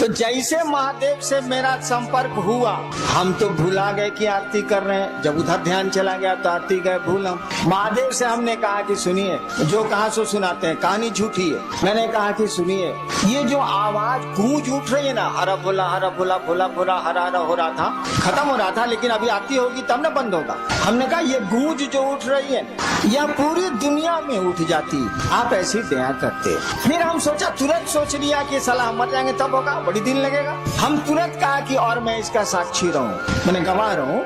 तो जैसे महादेव से मेरा संपर्क हुआ, हम तो भुला गए कि आरती कर रहे हैं। जब उधर ध्यान चला गया तो आरती गए भूल हम। महादेव से हमने कहा कि सुनिए, जो कहा सो सुनाते हैं, कहानी झूठी है। मैंने कहा कि सुनिए, ये जो आवाज गूंज उठ रही है ना, हरा भोला भोला भोला हरा हरा हो रहा था, खत्म हो रहा था, लेकिन अभी आरती होगी तब ना बंद होगा। हमने कहा ये गूंज जो उठ रही है यह पूरी दुनिया में उठ जाती, आप ऐसी दया करते। फिर हम सोचा, तुरंत सोच लिया कि साला मर जाएंगे तब होगा, बड़ी दिन लगेगा। हम तुरंत कहा कि और मैं इसका साक्षी रहूं, मैंने गवाह रहूं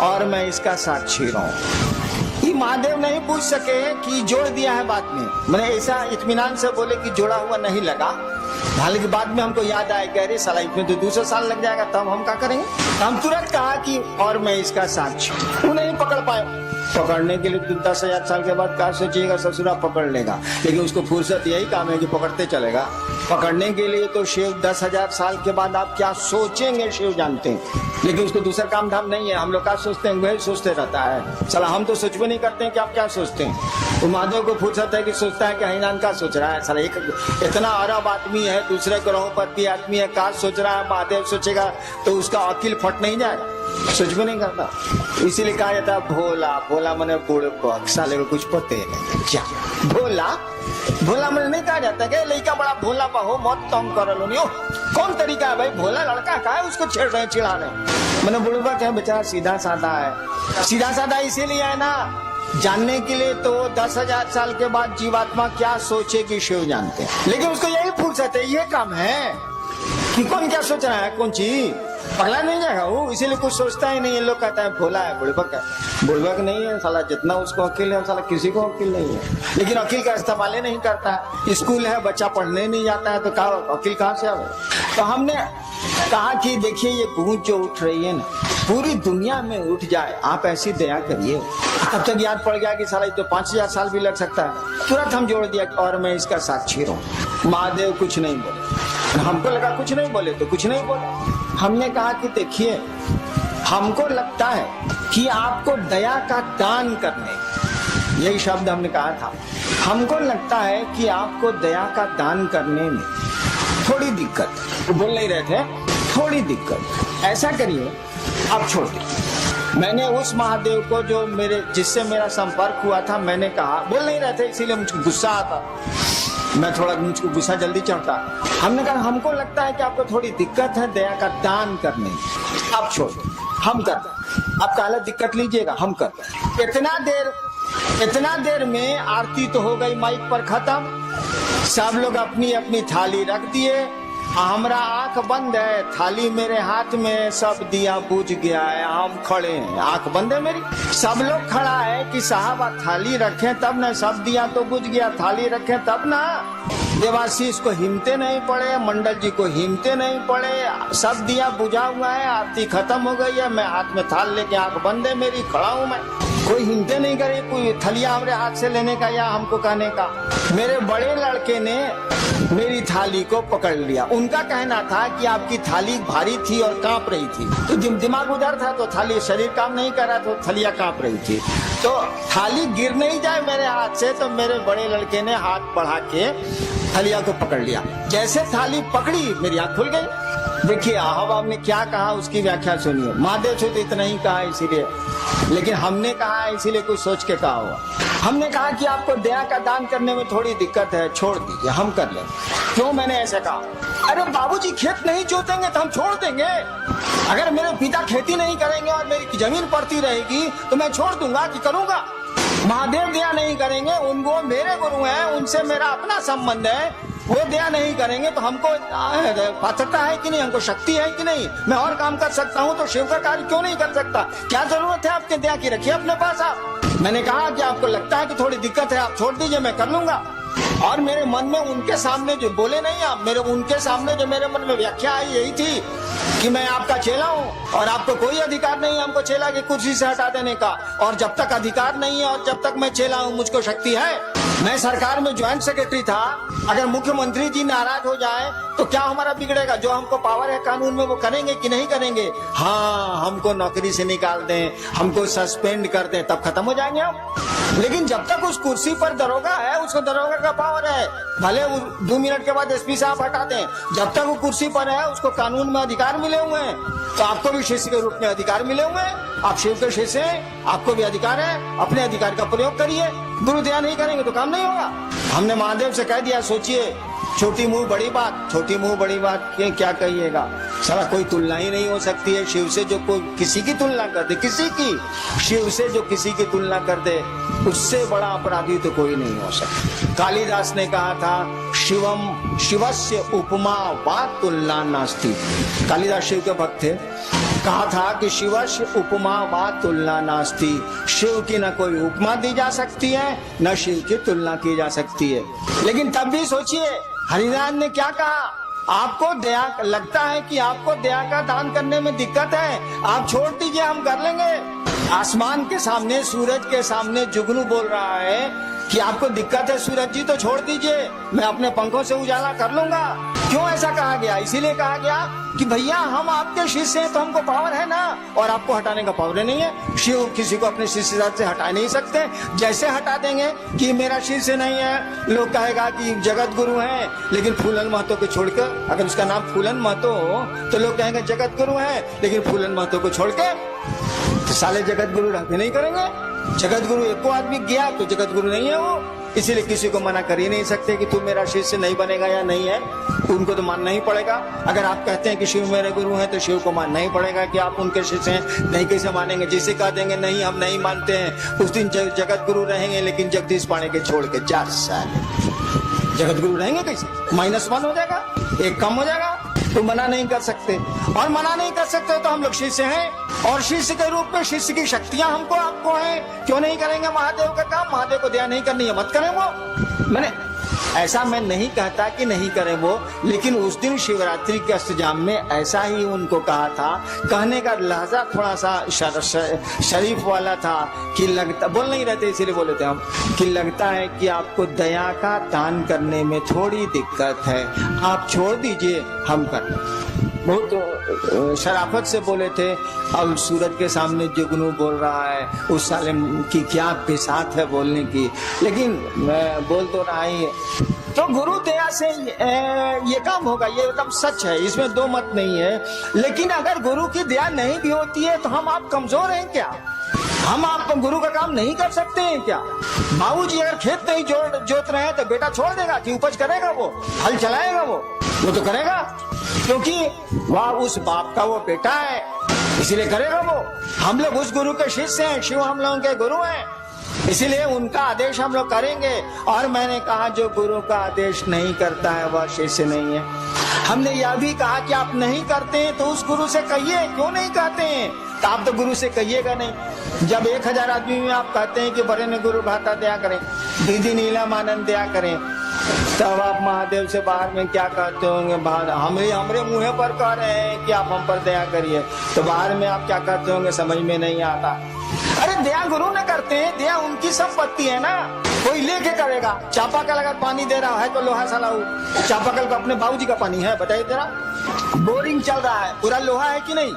और मैं इसका साक्षी रहूं। ये महादेव नहीं पूछ सके कि जोड़ दिया है बाद में। मैंने ऐसा इत्मीनान से बोले कि जोड़ा हुआ नहीं लगा। हालांकि बाद में हमको याद आया कि अरे साला इसमें तो 200 साल लग जाएगा, तब हम क्या करेंगे। हम तुरंत कहा कि और मैं इसका साक्षी। वो नहीं पकड़ पाए। पकड़ने के लिए 10,000 साल के बाद क्या सोचिएगा, ससुरा पकड़ लेगा, लेकिन उसको फुर्सत यही काम है कि पकड़ते चलेगा। पकड़ने के लिए तो शिव 10,000 साल के बाद आप क्या सोचेंगे शिव जानते हैं, लेकिन उसको दूसरा काम धाम नहीं है। हम लोग क्या सोचते हैं, वही सोचते रहता है। साला हम तो सोच भी नहीं करते हैं कि आप क्या सोचते हैं। तो महादेव को फुर्सत है कि सोचता है कि हईनान का सोच रहा है। साला एक इतना अरब आदमी है, दूसरे ग्रहों पर भी आदमी है, का सोच रहा है। महादेव सोचेगा तो उसका अकिल फट नहीं जाएगा, सोच भी नहीं करता। इसीलिए कहा जाता है भोला भोला मने बूढ़े को, साले को कुछ पते नहीं। क्या भोला भोला मैंने नहीं कहा जाता कि लड़का बड़ा भोला हो, मौत तंग कर लो। कौन तरीका है भाई, भोला लड़का का है, उसको छेड़ रहे चिढ़ा रहे। मैंने बुढ़वा क्या बेचारा सीधा साधा है। सीधा साधा इसीलिए है ना, जानने के लिए तो 10,000 साल के बाद जीवात्मा क्या सोचेगी शिव जानते हैं, लेकिन उसको यही फुर्सत है, ये काम है कि कौन क्या सोच रहा है, कौन चीज पगला नहीं जाएगा वो, इसीलिए कुछ सोचता ही नहीं। ये लोग कहता है भोला है, बुढ़बक है। बुढ़बक नहीं है साला, जितना उसको अकील है साला किसी को अकील नहीं है, लेकिन अकील का इस्तेमाल नहीं करता है। स्कूल है, बच्चा पढ़ने नहीं जाता है, तो कहा अकील कहाँ से आवे। तो हमने कहा कि देखिए ये गूंज जो उठ रही है ना, पूरी दुनिया में उठ जाए, आप ऐसी दया करिए। तब तक याद पड़ गया कि साला तो 5,000 साल भी लग सकता है। तुरंत हम जोड़ दिया और मैं इसका साक्षी रहूं। महादेव कुछ नहीं बोले, हमको लगा कुछ नहीं बोले तो कुछ नहीं बोले। हमने कहा कि देखिए, हमको लगता है कि आपको दया का दान करने, यही शब्द हमने कहा था, हमको लगता है कि आपको दया का दान करने में थोड़ी दिक्कत, वो बोल नहीं रहे थे, थोड़ी दिक्कत। ऐसा करिए, आप छोड़ दीजिए। मैंने उस महादेव को जो जिससे मेरा संपर्क हुआ था, मैंने कहा, बोल नहीं रहे थे इसीलिए मुझको गुस्सा आता, मुझको गुस्सा जल्दी चढ़ता। हमने कहा हमको लगता है कि आपको थोड़ी दिक्कत है दया का दान करने, आप छोड़, हम करते, आप काला दिक्कत लीजिएगा, हम करते। इतना देर में आरती तो हो गई माइक पर खत्म। सब लोग अपनी अपनी थाली रख दिए, हमारा आंख बंद है, थाली मेरे हाथ में, सब दिया बुझ गया है, हम खड़े हैं, आंख बंद है मेरी। सब लोग खड़ा है कि साहब आप थाली रखें तब ना, सब दिया तो बुझ गया, थाली रखें तब ना। देवाशीष को हिम्मते नहीं पड़े, मंडल जी को हिम्मते नहीं पड़े, सब दिया बुझा हुआ है, आरती खत्म हो गई है, मैं हाथ में थाल लेके, आंख बंद है मेरी, खड़ा हूं मैं। कोई हिम्मते नहीं करे कोई थलिया हमारे हाथ से लेने का या हमको कहने का। मेरे बड़े लड़के ने मेरी थाली को पकड़ लिया। उनका कहना था कि आपकी थाली भारी थी और कांप रही थी, तो दिमाग उधर था तो थाली, शरीर काम नहीं कर रहा तो थलिया कांप रही थी, तो थाली गिर नहीं जाए मेरे हाथ से, तो मेरे बड़े लड़के ने हाथ बढ़ा के थलिया को पकड़ लिया। जैसे थाली पकड़ी मेरी आंख खुल गई। देखिए अहबाब ने क्या कहा उसकी व्याख्या सुनिए। महादेव से तो इतना ही कहा इसीलिए, लेकिन हमने कहा इसीलिए कुछ सोच के कहा हुआ। हमने कहा कि आपको दया का दान करने में थोड़ी दिक्कत है, छोड़ दीजिए, हम कर लेंगे। क्यों मैंने ऐसे कहा? अरे बाबूजी खेत नहीं जोतेंगे तो हम छोड़ देंगे। अगर मेरे पिता खेती नहीं करेंगे और मेरी जमीन पड़ती रहेगी तो मैं छोड़ दूंगा कि करूंगा? महादेव दया नहीं करेंगे, उनको मेरे गुरु हैं, उनसे मेरा अपना संबंध है, वो दया नहीं करेंगे तो हमको पात्रता है कि नहीं, हमको शक्ति है कि नहीं, मैं और काम कर सकता हूँ तो शिव का कार्य क्यों नहीं कर सकता? क्या जरूरत है आपके दया की, रखिए अपने पास आप। मैंने कहा कि आपको लगता है कि थोड़ी दिक्कत है, आप छोड़ दीजिए, मैं कर लूंगा। और मेरे मन में उनके सामने जो बोले नहीं आप, उनके सामने जो मेरे मन में व्याख्या आई यही थी कि मैं आपका चेला हूँ और आपको कोई अधिकार नहीं हमको चेला की कुर्सी से हटा देने का, और जब तक अधिकार नहीं है और जब तक मैं चेला हूँ मुझको शक्ति है। मैं सरकार में ज्वाइंट सेक्रेटरी था। अगर मुख्यमंत्री जी नाराज हो जाए तो क्या हमारा बिगड़ेगा? जो हमको पावर है कानून में वो करेंगे कि नहीं करेंगे? हाँ, हमको नौकरी से निकाल दें, हमको सस्पेंड कर दें, तब खत्म हो जाएंगे हम। लेकिन जब तक उस कुर्सी पर दरोगा है, उसको दरोगा का पावर है, भले 2 मिनट के बाद एसपी साहब हटा दें, जब तक वो कुर्सी पर है उसको कानून में अधिकार मिले हुए हैं। तो आपको भी शिष्य के रूप में अधिकार मिले हुए हैं। आप शिव के शिष्य हैं, आपको भी अधिकार है, अपने अधिकार का प्रयोग करिए। गुरु दया नहीं करेंगे तो काम नहीं होगा। हमने महादेव से कह दिया, सोचिए, छोटी मुंह बड़ी बात, छोटी मुंह बड़ी बात के क्या कहिएगा? सारा कोई तुलना ही नहीं हो सकती है शिव से। जो कोई किसी की तुलना कर दे, किसी की, शिव से जो किसी की तुलना कर दे, उससे बड़ा अपराधी तो कोई नहीं हो सकता। कालिदास ने कहा था, शिवम शिवस्य उपमा वा तुलना नास्ति। कालिदास शिव के भक्त थे। कहा था कि शिवस्य उपमा वा तुलना नास्ति। शिव की न कोई उपमा दी जा सकती है, न शिव की तुलना की जा सकती है। लेकिन तब भी सोचिए, हरिनारायण ने क्या कहा? आपको दया लगता है कि आपको दया का दान करने में दिक्कत है, आप छोड़ दीजिए, हम कर लेंगे। आसमान के सामने, सूरज के सामने जुगनू बोल रहा है कि आपको दिक्कत है सूरज जी, तो छोड़ दीजिए, मैं अपने पंखों से उजाला कर लूंगा। क्यों ऐसा कहा गया? इसीलिए कहा गया कि भैया हम आपके शिष्य हैं तो हमको पावर है ना, और आपको हटाने का पावर नहीं है। शिव किसी को अपने शिष्य से हटा नहीं सकते। जैसे हटा देंगे कि मेरा शिष्य नहीं है, लोग कहेगा कि जगत गुरु है, लेकिन फूलन महतो को छोड़कर, अगर उसका नाम फूलन महतो हो तो लोग कहेंगे जगत गुरु है, लेकिन फूलन महतो को छोड़ के तो साले जगत गुरु रहते नहीं करेंगे। जगत गुरु एको आदमी गया तो जगत गुरु नहीं है वो। इसीलिए किसी को मना कर ही नहीं सकते कि तू मेरा शिष्य नहीं बनेगा या नहीं है, उनको तो मानना ही पड़ेगा। अगर आप कहते हैं कि शिव मेरे गुरु हैं तो शिव को मानना ही पड़ेगा कि आप उनके शिष्य हैं। नहीं कैसे मानेंगे? जिसे कह देंगे नहीं हम नहीं मानते हैं, उस दिन जगत गुरु रहेंगे, लेकिन जगदीश पांडे के छोड़ के 4 साल जगत गुरु रहेंगे कैसे? -1 हो जाएगा, 1 कम हो जाएगा। तो मना नहीं कर सकते, और मना नहीं कर सकते तो हम लोग शिष्य हैं, और शिष्य के रूप में शिष्य की शक्तियां हमको आपको हैं। क्यों नहीं करेंगे महादेव का काम? महादेव को दया नहीं करनी है, मत करें वो। मैंने ऐसा मैं नहीं कहता कि नहीं करें वो, लेकिन उस दिन शिवरात्रि के अष्टजाम में ऐसा ही उनको कहा था। कहने का लहजा थोड़ा सा शरीफ वाला था कि लगता, बोल नहीं रहते इसीलिए बोले थे हम, कि लगता है कि आपको दया का दान करने में थोड़ी दिक्कत है, आप छोड़ दीजिए, हम कर। बहुत शराफत से बोले थे। अब सूरज के सामने जुगनू बोल रहा है, उस साले की क्या बिसात है बोलने की, लेकिन मैं बोल तो रहा ही। तो गुरु दया से ये काम होगा, ये एकदम सच है, इसमें 2 मत नहीं है। लेकिन अगर गुरु की दया नहीं भी होती है तो हम आप कमजोर हैं क्या? हम आप गुरु का काम नहीं कर सकते हैं क्या? बाबूजी अगर खेत नहीं जोत रहे हैं तो बेटा छोड़ देगा कि उपज करेगा? वो हल चलाएगा, वो तो करेगा, क्योंकि वह उस बाप का वो बेटा है, इसीलिए करेगा वो। हम लोग उस गुरु के शिष्य हैं, शिव हम लोगों के गुरु हैं, इसीलिए उनका आदेश हम लोग करेंगे। और मैंने कहा जो गुरु का आदेश नहीं करता है वह शिष्य नहीं है। हमने यह भी कहा कि आप नहीं करते हैं तो उस गुरु से कहिए, क्यों नहीं कहते हैं? तो आप तो गुरु से कहिएगा नहीं। जब 1000 आदमी में आप कहते हैं कि बड़े ने गुरु भाता दया करें, दीदी नीलम आनंद दया करें, तब आप महादेव से बाहर में क्या कहते होंगे? हमरे मुँह पर कह रहे हैं कि आप हम पर दया करिए, तो बाहर में आप क्या कहते होंगे? समझ में नहीं आता। अरे दया गुरु ने करते हैं, दया उनकी संपत्ति है ना, कोई लेके करेगा। चापाकल अगर पानी दे रहा है तो लोहा सलाऊ, चापाकल का अपने बाबूजी का पानी है, बताइए जरा। बोरिंग चल रहा है, पूरा लोहा है कि नहीं?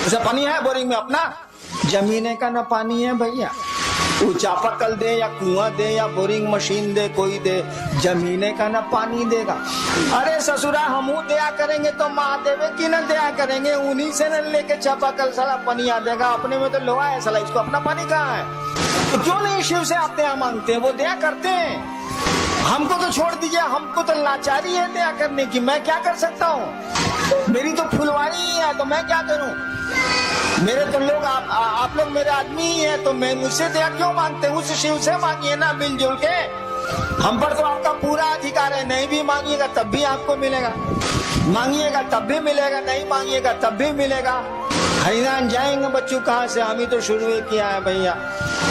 उसे पानी है बोरिंग में अपना? जमीने का ना पानी है भैया, वो चापाकल दे या कुआं दे या बोरिंग मशीन दे, कोई दे, जमीने का ना पानी देगा। अरे ससुरा हमू दया करेंगे तो महादेव की न दया करेंगे, उन्हीं से न लेके चापाकल साला पानी आ देगा। अपने में तो लोहा है साला, इसको अपना पानी कहाँ है? तो क्यों नहीं शिव से आप दया मांगते हैं? वो दया करते हैं। हमको तो छोड़ दीजिए, हमको तो लाचारी है दया करने की, मैं क्या कर सकता हूँ? मेरी तो फुलवारी ही है, तो मैं क्या करूँ? मेरे तो लोग आप लोग मेरे आदमी ही है, तो मैं मुझसे दया क्यों मांगते हैं? उस शिव से मांगिए ना मिलजुल के। हम पर तो आपका पूरा अधिकार है, नहीं भी मांगिएगा तब भी आपको मिलेगा, मांगिएगा तब भी मिलेगा, नहीं मांगिएगा तब भी मिलेगा। हरिनाम जाएंगे बच्चों कहाँ से? हम ही तो शुरू किया है भैया।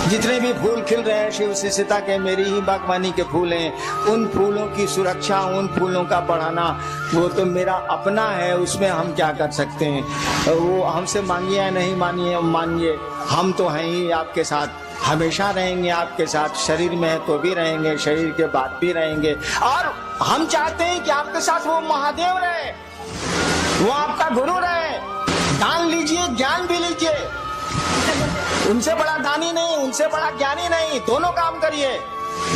जितने भी फूल खिल रहे हैं शिव शिष्यता के, मेरी ही बागवानी के फूल हैं। उन फूलों की सुरक्षा, उन फूलों का बढ़ाना वो तो मेरा अपना है, उसमें हम क्या कर सकते हैं? वो हमसे मांगिए या नहीं मानिए, हम तो हैं ही आपके साथ। हमेशा रहेंगे आपके साथ, शरीर में है तो भी रहेंगे, शरीर के बाद भी रहेंगे। और हम चाहते हैं कि आपके साथ वो महादेव रहे, वो आपका गुरु रहे। दान लीजिए, ज्ञान भी लीजिए। उनसे बड़ा दानी नहीं, उनसे बड़ा ज्ञानी नहीं, दोनों काम करिए।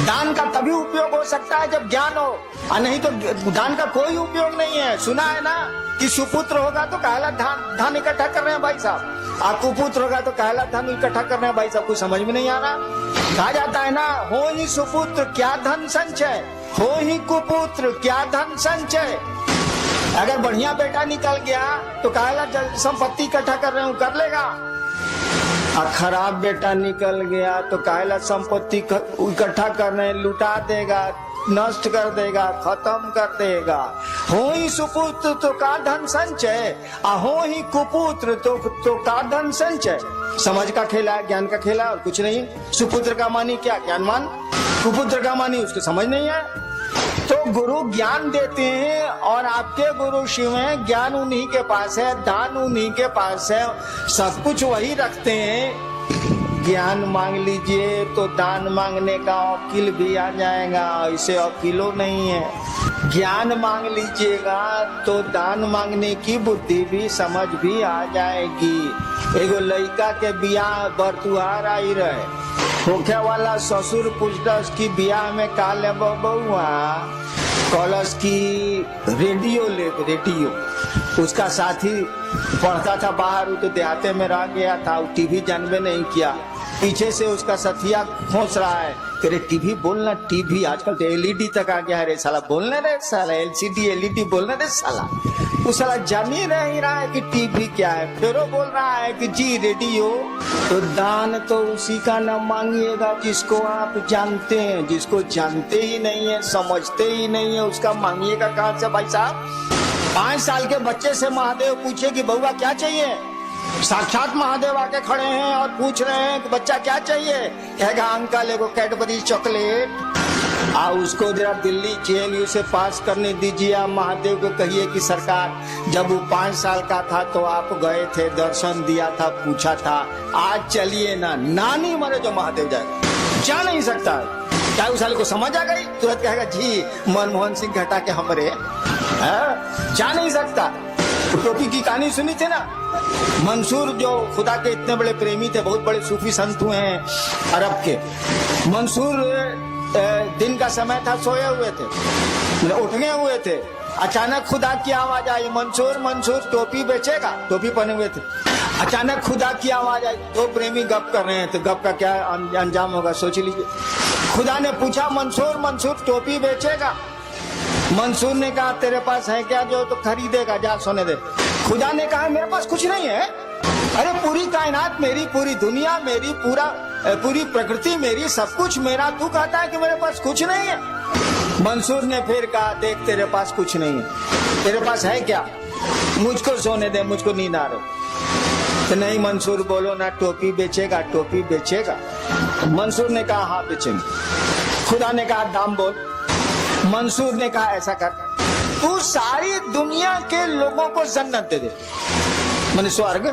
दान का तभी उपयोग हो सकता है जब ज्ञान हो, और नहीं तो दान का कोई उपयोग नहीं है। सुना है ना कि सुपुत्र होगा तो काला धान इकट्ठा कर रहे हैं भाई साहब, आप कुपुत्र होगा तो काला धान इकट्ठा कर रहे हैं भाई साहब। कुछ समझ में नहीं आ रहा। कहा जाता है ना, हो ही सुपुत्र क्या धन संचय, हो ही कुपुत्र क्या धन संचय। अगर बढ़िया बेटा निकल गया तो काला संपत्ति इकट्ठा कर रहे हूँ, कर लेगा। और खराब बेटा निकल गया तो काला संपत्ति इकट्ठा कर रहे हैं, लुटा देगा, नष्ट कर देगा, खत्म कर देगा। हो ही सुपुत्र तो का धन संचय, हो ही कुपुत्र तो का धन संचय। समझ का खेला है, ज्ञान का खेला और कुछ नहीं। सुपुत्र का मानी क्या? ज्ञानवान। कुपुत्र का मानी उसको समझ नहीं है। तो गुरु ज्ञान देते हैं और आपके गुरु शिव हैं, ज्ञान उन्हीं के पास है, दान उन्हीं के पास है, सब कुछ वही रखते हैं। ज्ञान मांग लीजिए तो दान मांगने का वकील भी आ जाएगा, इसे वकीलो नहीं है। ज्ञान मांग लीजिएगा तो दान मांगने की बुद्धि भी, समझ भी आ जाएगी। एगो लड़का के बियाह बरतुहार आई रहे, होखे वाला ससुर पूछलस की बियाह में का ले बउआ, कॉलस की रेडियो ले, रेडियो। उसका साथी पढ़ता था बाहर, वो तो देहाते में रह गया था, वो टीवी जानबे नहीं किया। पीछे से उसका साथिया खोस रहा है, तेरे टीवी बोलना, टीवी आजकल तो एलईडी तक आ गया है रे साला, बोलने रे साला, एलसीडी एलईडी बोलने रे साला। वो साला जान ही नहीं रहा है कि टीवी क्या है, फिर वो बोल रहा है कि जी रेडियो। तो दान तो उसी का न मांगिएगा जिसको आप जानते हैं, जिसको जानते ही नहीं है, समझते ही नहीं है, उसका मांगिएगा कहाँ से भाई साहब। 5 साल के बच्चे से महादेव पूछे कि बउआ क्या चाहिए, साक्षात महादेव आके खड़े हैं और पूछ रहे हैं कि बच्चा क्या चाहिए, कहेगा अंकल एगो कैडबरी चॉकलेट। उसको जरा दिल्ली जेएनयू से पास करने दीजिए। आप महादेव को कहिए कि सरकार जब वो 5 साल का था तो आप गए थे, दर्शन दिया था, पूछा था, आज चलिए ना, नानी मरे जो महादेव जाए, जा नहीं सकता। क्या उस साल को समझ आ गई? तुरंत कहेगा जी मनमोहन सिंह हटा के हमरे, जा नहीं सकता। टोपी की कहानी सुनी थी ना, मंसूर जो खुदा के इतने बड़े प्रेमी थे, बहुत बड़े सूफी संत हुए हैं अरब के। मंसूर दिन का समय था, सोए हुए थे, उठने हुए थे, अचानक खुदा की आवाज आई, मंसूर मंसूर टोपी बेचेगा, टोपी पहने हुए थे। अचानक खुदा की आवाज आई, दो प्रेमी गप कर रहे हैं, तो गप का क्या अंजाम होगा सोच लीजिए। खुदा ने पूछा मंसूर मंसूर टोपी बेचेगा? मंसूर ने कहा तेरे पास है क्या जो तो खरीदेगा, जा सोने दे। खुदा ने कहा मेरे पास कुछ नहीं है। अरे पूरी कायनात मेरी, पूरी दुनिया मेरी, पूरी प्रकृति मेरी, सब कुछ मेरा, तू कहता है कि मेरे पास कुछ नहीं है। मंसूर ने फिर कहा देख तेरे पास कुछ नहीं है, तेरे पास है क्या? मुझको सोने दे, मुझको नींद आ रही। तो नहीं मंसूर बोलो ना, टोपी बेचेगा, टोपी बेचेगा? मंसूर ने कहा हाँ बेचेंगे। खुदा ने कहा दाम बोल। मंसूर ने कहा ऐसा कर, तू सारी दुनिया के लोगों को जन्नत दे दे, माने स्वर्ग,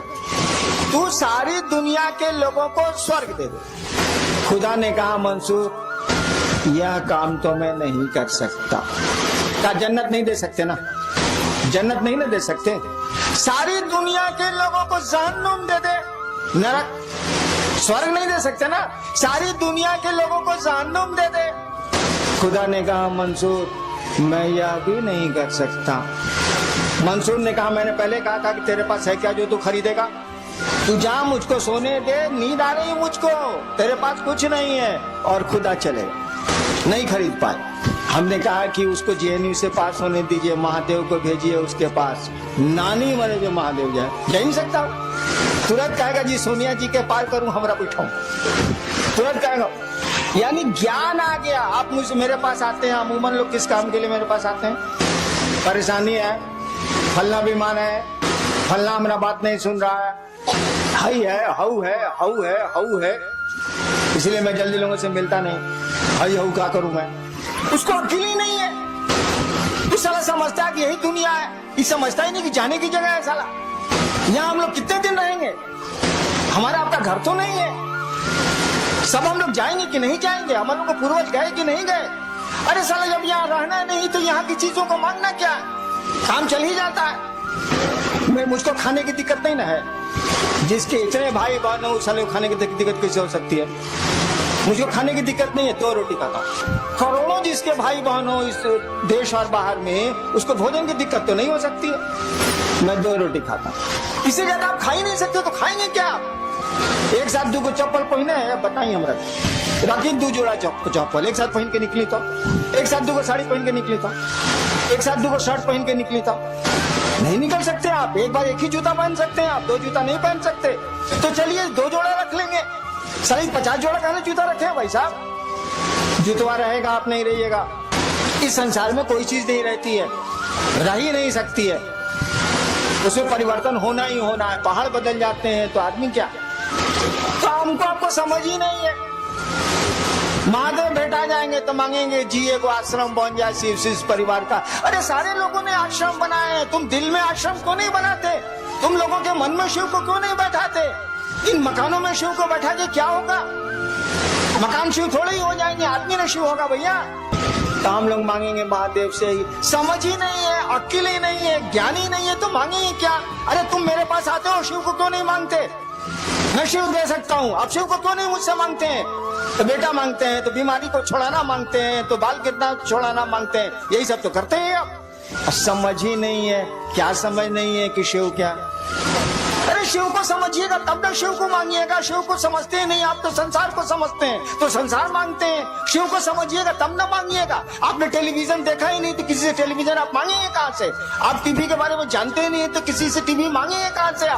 तू सारी दुनिया के लोगों को स्वर्ग दे दे। खुदा ने कहा मंसूर यह काम तो मैं नहीं कर सकता। क्या जन्नत नहीं दे सकते ना? जन्नत नहीं ना दे सकते, सारी दुनिया के लोगों को जहन्नुम दे दे, नरक, स्वर्ग नहीं दे सकते ना, सारी दुनिया के लोगों को जहन्नुम दे दे। खुदा ने कहा मंसूर मैं यह भी नहीं कर सकता। मंसूर ने कहा मैंने पहले कहा था कि तेरे पास है क्या जो तू खरीदेगा? तू जा, मुझको सोने दे, नींद आ रही मुझको, तेरे पास कुछ नहीं है। और खुदा चले, नहीं खरीद पाए। हमने कहा कि उसको जेएनयू से पास होने दीजिए, महादेव को भेजिए उसके पास, नानी मरे जो महादेव जाए, जा नहीं सकता। तुरंत कहेगा जी सोनिया जी के पार करूं, हमरा बैठाऊं, तुरंत कहेगा। यानी ज्ञान आ गया। आप मुझसे मेरे पास आते हैं, अमूमन लोग किस काम के लिए मेरे पास आते हैं? परेशानी है, फलना बीमार है, फलना मेरा बात नहीं सुन रहा है, हाई है, हाउ है, हाउ है, हाउ है, इसलिए मैं जल्दी लोगों से मिलता नहीं। हाई हाउ क्या करूं मैं? उसको अकेले ही नहीं है। इस साला समझता है कि यही दुनिया है, ये समझता ही नहीं कि जाने की जगह है। साला यहाँ हम लोग कितने दिन रहेंगे? हमारा आपका घर तो नहीं है। सब हम लोग जाएंगे कि नहीं जाएंगे? हम लोग को पूर्वज गए कि नहीं गए? अरे साला जब यहाँ रहना नहीं तो यहाँ की चीजों को मांगना क्या? काम चल ही जाता है। मुझको खाने की दिक्कत नहीं ना है। जिसके इतने भाई बहन हो साले खाने की दिक्कत कैसे हो सकती है? मुझको खाने की दिक्कत नहीं है, 2 रोटी खाता हूँ। करोड़ों जिसके भाई बहन हो इस देश और बाहर में, उसको भोजन की दिक्कत तो नहीं हो सकती है। मैं 2 रोटी खाता हूँ। इससे ज्यादा आप खा ही नहीं सकते तो खाएंगे क्या? एक साथ 2 चप्पल पहने है, बताइए हमरा राखी 2 जोड़ा चप्पल एक साथ पहन के निकली तो, एक साथ 2 साड़ी पहन के निकली तो, एक साथ 2 शर्ट पहन के निकली तो नहीं निकल सकते आप। एक बार एक ही जूता पहन सकते हैं आप, 2 जूता नहीं पहन सकते। तो चलिए 2 जोड़ा रख लेंगे। सारी 50 जोड़ा कहने जूता रखे हैं भाई साहब। जुतवा रहेगा, आप नहीं रहिएगा। इस संसार में कोई चीज नहीं रहती है, रह ही नहीं सकती है, उसमें परिवर्तन होना ही होना है। पहाड़ बदल जाते हैं तो आदमी क्या? तो हमको आपको समझ ही नहीं है। महादेव भेटा जाएंगे तो मांगेंगे जी एगो आश्रम बन जाए शिव परिवार का। अरे सारे लोगों ने आश्रम बनाए हैं, तुम दिल में आश्रम क्यों नहीं बनाते? तुम लोगों के मन में शिव को क्यों नहीं बैठाते? इन मकानों में शिव को बैठा के क्या होगा? मकान शिव थोड़े ही हो जाएंगे, आदमी ने शिव होगा भैया। तो हम लोग मांगेंगे महादेव से ही। समझ ही नहीं है, अक्ल ही नहीं है, ज्ञान ही नहीं है तो मांगेंगे क्या? अरे तुम मेरे पास आते हो, शिव को क्यों नहीं मांगते? मैं शिव दे सकता हूँ, आप शिव को क्यों नहीं मुझसे मांगते हैं? तो बेटा मांगते हैं, तो बीमारी को छुड़ाना मांगते हैं, तो बाल गिरना छुड़ाना मांगते हैं, यही सब तो करते हैं आप। समझ ही नहीं है, क्या समझ नहीं है कि शिव क्या? अरे शिव को समझिएगा तब ना शिव को मांगिएगा। शिव को समझते ही नहीं आप, तो संसार को समझते हैं तो संसार मांगते हैं। शिव को समझिएगा तब ना मांगिएगा। आपने टेलीविजन देखा ही नहीं तो किसी से टेलीविजन आप मांगेंगे कहाँ से? आप टीवी के बारे में जानते ही नहीं तो किसी से टीवी मांगेंगे कहाँ से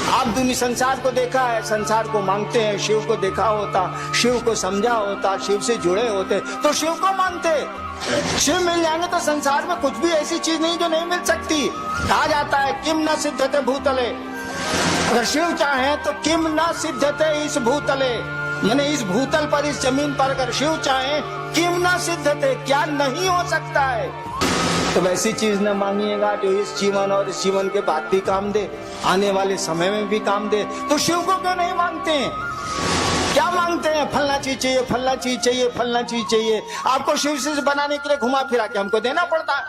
आप दुनिया संसार को देखा है, संसार को मांगते हैं। शिव को देखा होता, शिव को समझा होता, शिव से जुड़े होते तो शिव को मांगते। शिव मिल जाएंगे तो संसार में कुछ भी ऐसी चीज नहीं जो नहीं मिल सकती। कहा जाता है किम न सिद्धते भूतले, अगर शिव चाहे तो किम न सिद्धते इस भूतले, यानी इस भूतल पर, इस जमीन पर अगर शिव चाहे किम न सिद्धते, क्या नहीं हो सकता है? तो वैसी चीज न मांगिएगा जो इस जीवन और इस जीवन के बाद भी काम दे, आने वाले समय में भी काम दे। तो शिव को क्यों नहीं मांगते हैं? क्या मांगते हैं? फलना चीज चाहिए, फलना चीज चाहिए, फलना चीज चाहिए। आपको शिव से बनाने के लिए घुमा फिरा के हमको देना पड़ता है,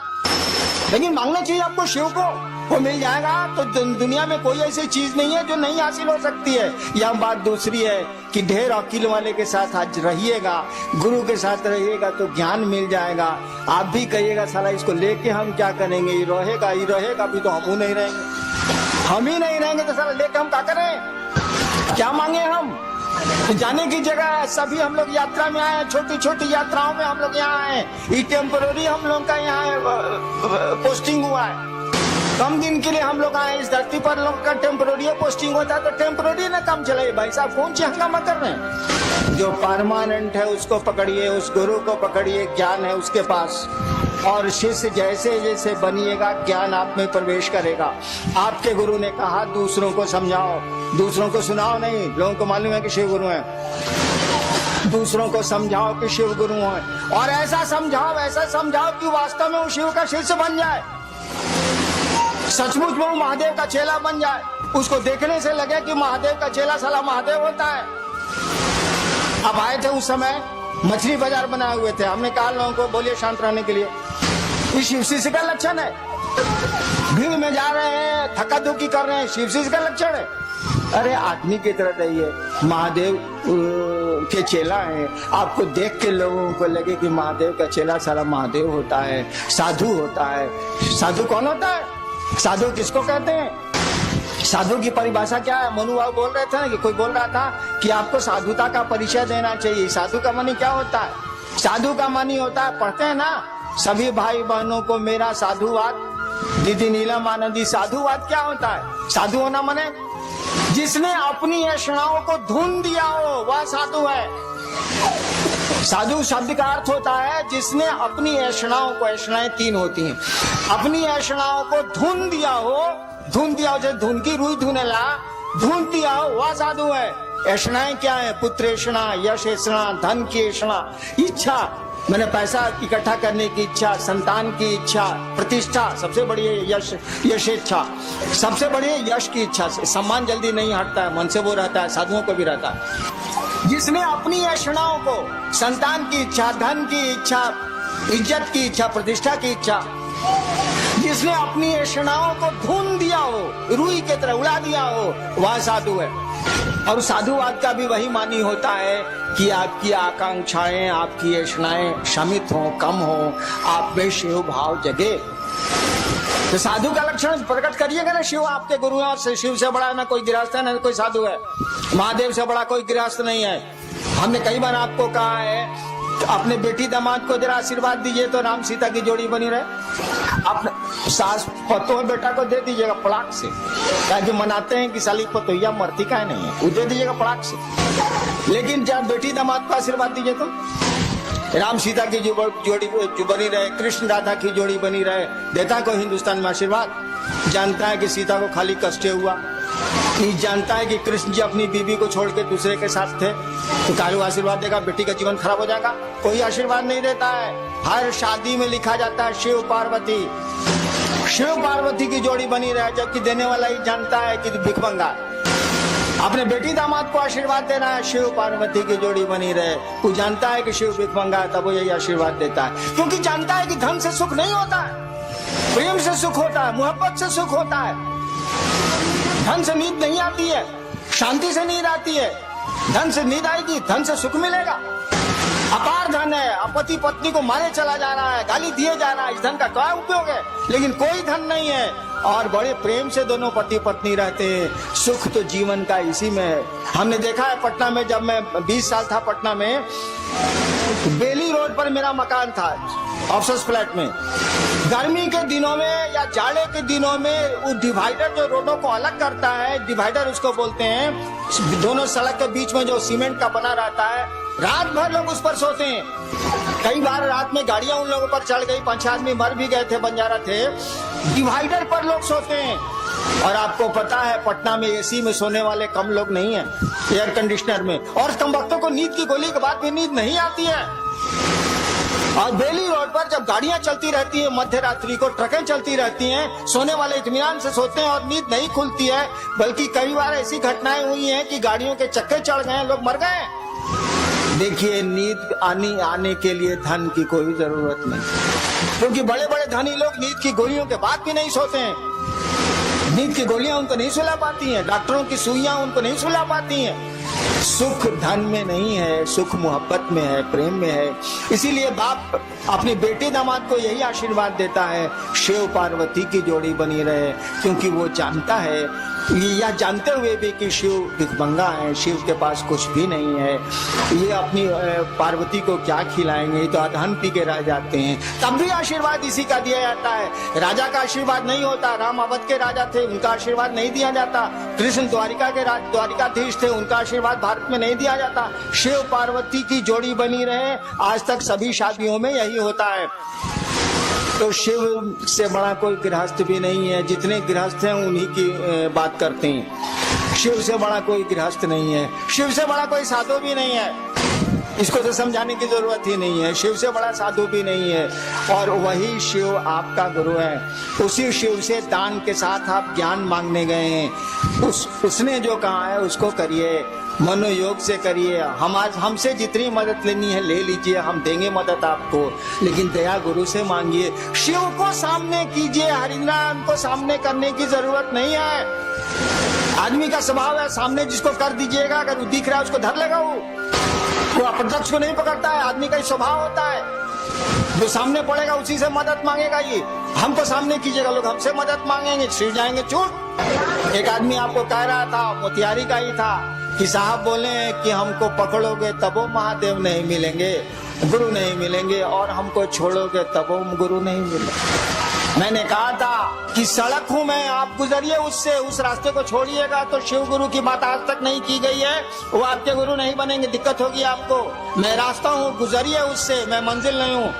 लेकिन मांगना चाहिए आपको शिव को, वो मिल जाएगा। तो दुनिया में कोई ऐसी चीज नहीं है जो नहीं हासिल हो सकती है। यह बात दूसरी है कि ढेर अकील वाले के साथ आज रहिएगा, गुरु के साथ रहिएगा तो ज्ञान मिल जाएगा। आप भी कहिएगा साला इसको लेके हम क्या करेंगे, ये रहेगा भी तो हम नहीं रहेंगे, हम ही नहीं रहेंगे तो साला लेके हम क्या करें? क्या मांगे हम? तो जाने की जगह है, सभी हम लोग यात्रा में आए, छोटी छोटी यात्राओं में हम लोग यहाँ आए। ये टेम्पोररी हम लोग का यहाँ पोस्टिंग हुआ है, कम दिन के लिए हम लोग आए इस धरती पर। लोग का टेम्पोररी पोस्टिंग होता है तो टेम्पोररी ना काम चलाइए भाई साहब, कौन सी हंगामा कर रहे हैं? जो परमानेंट है उसको पकड़िए, उस गुरु को पकड़िए, ज्ञान है उसके पास। और शिष्य जैसे जैसे बनिएगा ज्ञान आप में प्रवेश करेगा। आपके गुरु ने कहा दूसरों को समझाओ, दूसरों को सुनाओ नहीं। लोगों को मालूम है कि शिव गुरु हैं, दूसरों को समझाओ कि शिव गुरु हैं, और ऐसा समझाओ कि वास्तव में वो शिव का शिष्य बन जाए, सचमुच में वो महादेव का चेला बन जाए। उसको देखने से लगे कि महादेव का चेला साला महादेव होता है। अब आए थे उस समय, मछली बाजार बनाए हुए थे, हमने कहा लोगों को बोलिए शांत रहने के लिए, शिव शिष्य का लक्षण है। भीड़ में जा रहे हैं, थका दुखी कर रहे हैं, शिव शिष्य का लक्षण है। अरे आदमी की तरह रहिए, महादेव के चेला है। आपको देख के लोगों को लगे कि महादेव का चेला साला महादेव होता है, साधु होता है। साधु कौन होता है? साधु किसको कहते हैं? साधु की परिभाषा क्या है? मनु बाबू बोल रहे थे ना कि कोई बोल रहा था कि आपको साधुता का परिचय देना चाहिए। साधु का मानी क्या होता है? साधु का मानी होता है, पढ़ते हैं ना सभी भाई बहनों को मेरा साधुवाद। दीदी नीलम आनंदी, साधुवाद क्या होता है? साधु होना माने जिसने अपनी ऐषणाओं को धुन दिया हो वह साधु है। साधु शब्द का अर्थ होता है जिसने अपनी ऐषणाओं को, ऐषणाएं 3 होती हैं, अपनी ऐषणाओं को धुन दिया हो जैसे धुन की रुई धुनेला, धुन दिया हो वह साधु है। ऐषणाएं क्या है? पुत्र ऐषणा, यश ऐषणा, धन की ऐषणा, इच्छा मैंने पैसा इकट्ठा करने की इच्छा, संतान की इच्छा, प्रतिष्ठा, सबसे बड़ी है यश इच्छा, सबसे बड़ी है यश की इच्छा। से सम्मान जल्दी नहीं हटता है, मन से वो रहता है, साधुओं को भी रहता है। जिसने अपनी ऐषणाओं को, संतान की इच्छा, धन की इच्छा, इज्जत की इच्छा, प्रतिष्ठा की इच्छा, जिसने अपनी ऐषणाओं को भून दिया हो, रुई के तरह उड़ा दिया हो, वह साधु है। और साधुवाद का भी वही मानी होता है कि आपकी आकांक्षाएं, आपकी ऐषणाएं शमित हो, कम हो, आप में शिव भाव जगे। तो साधु का लक्षण प्रकट करिएगा ना। शिव आपके गुरु हैं और शिव से बड़ा ना कोई गृहस्थ है ना कोई साधु है। महादेव से बड़ा कोई गृहस्थ नहीं है। हमने कई बार आपको कहा है अपने बेटी दामाद को जरा आशीर्वाद दीजिए तो राम सीता की जोड़ी बनी रहे। अपने सास पतोह बेटा को दे दीजिएगा पड़ाक से, ताकि मनाते हैं कि साली पतोहिया मरती का नहीं है, वो दे दीजिएगा पड़ाक से। लेकिन जब बेटी दामाद को आशीर्वाद दीजिए तो राम सीता की जोड़ी बनी रहे, कृष्ण राधा की जोड़ी बनी रहे। देता को हिंदुस्तान में आशीर्वाद। जानता है कि सीता को खाली कष्ट हुआ, जानता है कि कृष्ण जी अपनी बीबी को छोड़ के दूसरे के साथ थे, तो कालू आशीर्वाद देगा बेटी का जीवन खराब हो जाएगा? कोई आशीर्वाद नहीं देता है। हर शादी में लिखा जाता है शिव पार्वती, शिव पार्वती की जोड़ी बनी रहे, जबकि देने वाला ही जानता है कि भिखमंगा। अपने बेटी दामाद को आशीर्वाद देना है शिव पार्वती की जोड़ी बनी रहे, वो जानता है कि शिव भिखमंगा है, तब वो यही आशीर्वाद देता है। क्योंकि जानता है कि धन से सुख नहीं होता है, प्रेम से सुख होता है, मोहब्बत से सुख होता है। धन से नींद नहीं आती है, शांति से नींद आती है। धन से नींद आएगी, धन से सुख मिलेगा। अपार धन है, पति पत्नी को मारे चला जा रहा है, गाली दिए जा रहा है, इस धन का क्या उपयोग है? लेकिन कोई धन नहीं है और बड़े प्रेम से दोनों पति पत्नी रहते हैं। सुख तो जीवन का इसी में है। हमने देखा है पटना में, जब मैं 20 साल था पटना में, बेली रोड पर मेरा मकान था, ऑफिस फ्लैट में। गर्मी के दिनों में या जाड़े के दिनों में वो डिवाइडर जो रोडों को अलग करता है, डिवाइडर उसको बोलते हैं, दोनों सड़क के बीच में जो सीमेंट का बना रहता है, रात भर लोग उस पर सोते हैं। कई बार रात में गाड़ियां उन लोगों पर चढ़ गई, 5 आदमी मर भी गए थे, बंजारा थे। डिवाइडर पर लोग सोते हैं। और आपको पता है पटना में एसी में सोने वाले कम लोग नहीं है, एयर कंडीशनर में। और कम वक्तों को नींद की गोली के बाद भी नींद नहीं आती है। और बेली रोड पर जब गाड़ियां चलती रहती है, मध्य रात्रि को ट्रकें चलती रहती हैं, सोने वाले इत्मीनान से सोते हैं और नींद नहीं खुलती है। बल्कि कई बार ऐसी घटनाएं हुई हैं कि गाड़ियों के चक्के चढ़ गए, लोग मर गए। देखिए, नींद आने के लिए धन की कोई जरूरत नहीं, क्योंकि बड़े बड़े धनी लोग नींद की गोलियों के बाद भी नहीं सोते हैं। नींद की गोलियां उनको नहीं सुला पाती हैं, डॉक्टरों की सुइयां उनको नहीं सुला पाती हैं। सुख धन में नहीं है, सुख मोहब्बत में है, प्रेम में है। इसीलिए बाप अपने बेटे दामाद को यही आशीर्वाद देता है, शिव पार्वती की जोड़ी बनी रहे, क्योंकि वो जानता है, यह जानते हुए भी कि शिव भिखमंगा है, शिव के पास कुछ भी नहीं है, ये अपनी पार्वती को क्या खिलाएंगे, तो अधन पी के रह जाते हैं। तब भी आशीर्वाद इसी का दिया जाता है। राजा का आशीर्वाद नहीं होता। राम अवध के राजा थे, उनका आशीर्वाद नहीं दिया जाता। कृष्ण द्वारिकाधीश थे, उनका आशीर्वाद भारत में नहीं दिया जाता। शिव पार्वती की जोड़ी बनी रहे, आज तक सभी शादियों में यही होता है। तो शिव से बड़ा कोई गृहस्थ भी नहीं है। जितने गृहस्थ हैं उन्हीं की बात करते हैं। शिव से बड़ा कोई गृहस्थ नहीं है, शिव से बड़ा कोई साधु भी नहीं है। इसको तो समझाने की जरूरत ही नहीं है। शिव से बड़ा साधु भी नहीं है, और वही शिव आपका गुरु है। उसी शिव से दान के साथ आप ज्ञान मांगने गए हैं। उसने जो कहा है उसको करिए, मनोयोग से करिए। हमसे जितनी मदद लेनी है ले लीजिए, हम देंगे मदद आपको, लेकिन दया गुरु से मांगिए। शिव को सामने कीजिए, हरिनाम को सामने करने की जरूरत नहीं है। आदमी का स्वभाव है, सामने जिसको कर दीजिएगा, अगर वो दिख रहा है उसको धर लेगा। वो अप्रत्यक्ष को नहीं पकड़ता है, आदमी का ही स्वभाव होता है। जो सामने पड़ेगा उसी से मदद मांगेगा। ये हमको सामने कीजिएगा, लोग हमसे मदद मांगेंगे, छिड़ जाएंगे चूट। एक आदमी आपको कह रहा था, मोतिहारी का ही था, कि साहब बोले कि हमको पकड़ोगे तब वो महादेव नहीं मिलेंगे, गुरु नहीं मिलेंगे, और हमको छोड़ोगे तब वो गुरु नहीं मिलेंगे। मैंने कहा था कि सड़क हूं मैं, आप गुजरिए उससे, उस रास्ते को छोड़िएगा तो शिव गुरु की बात आज तक नहीं की गई है, वो आपके गुरु नहीं बनेंगे, दिक्कत होगी आपको। मैं रास्ता हूँ, गुजरिए उससे, मैं मंजिल नहीं हूँ।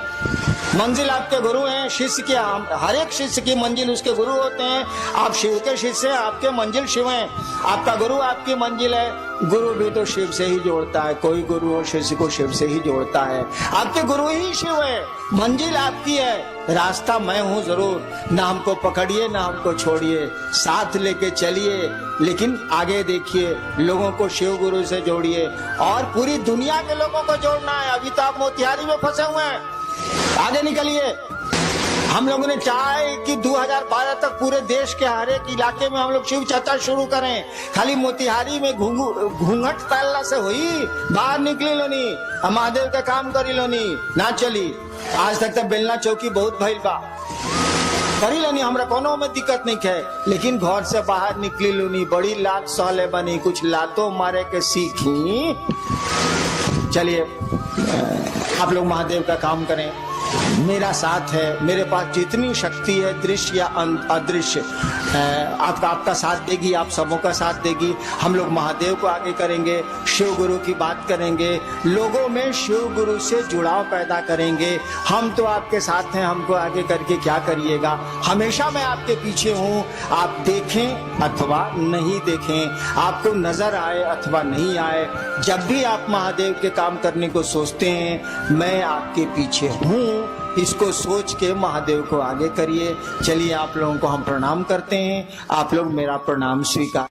मंजिल आपके गुरु हैं, शिष्य की हर एक शिष्य की मंजिल उसके गुरु होते हैं। आप शिव के शिष्य हैं, आपके मंजिल शिव हैं। आपका गुरु आपकी मंजिल है। गुरु भी तो शिव से ही जोड़ता है, कोई गुरु और शिष्य को शिव से ही जोड़ता है। आपके गुरु ही शिव है, मंजिल आपकी है, रास्ता मैं हूं जरूर। ना हमको पकड़िए ना हमको छोड़िए, साथ लेके चलिए, लेकिन आगे देखिए, लोगों को शिव गुरु से जोड़िए और पूरी दुनिया के लोगों को जोड़ना है। अभी तो आप मोतिहारी में फंसे हुए हैं, आगे निकलिए। हम लोगों ने चाहा है कि 2012 तक पूरे देश के हर एक इलाके में हम लोग शिव चर्चा शुरू करें। खाली मोतिहारी में घूंघट तल्ला से हुई, बाहर निकली लोनी, महादेव का काम करी लोनी ना चली। आज तक तो बेलना चौकी बहुत भइल बा, करी लोनी, हमरा कोनो में दिक्कत नहीं है, लेकिन घर से बाहर निकली लोनी, बड़ी लात सहले बनी, कुछ लातों मारे के सीखी। चलिए आप लोग महादेव का काम करें, मेरा साथ है, मेरे पास जितनी शक्ति है दृश्य या अदृश्य आपका साथ देगी, आप सबों का साथ देगी। हम लोग महादेव को आगे करेंगे, शिव गुरु की बात करेंगे, लोगों में शिव गुरु से जुड़ाव पैदा करेंगे। हम तो आपके साथ हैं, हमको आगे करके क्या करिएगा, हमेशा मैं आपके पीछे हूँ। आप देखें अथवा नहीं देखें, आपको नजर आए अथवा नहीं आए, जब भी आप महादेव के काम करने को सोचते हैं मैं आपके पीछे हूँ, इसको सोच के महादेव को आगे करिए। चलिए आप लोगों को हम प्रणाम करते हैं, आप लोग मेरा प्रणाम स्वीकार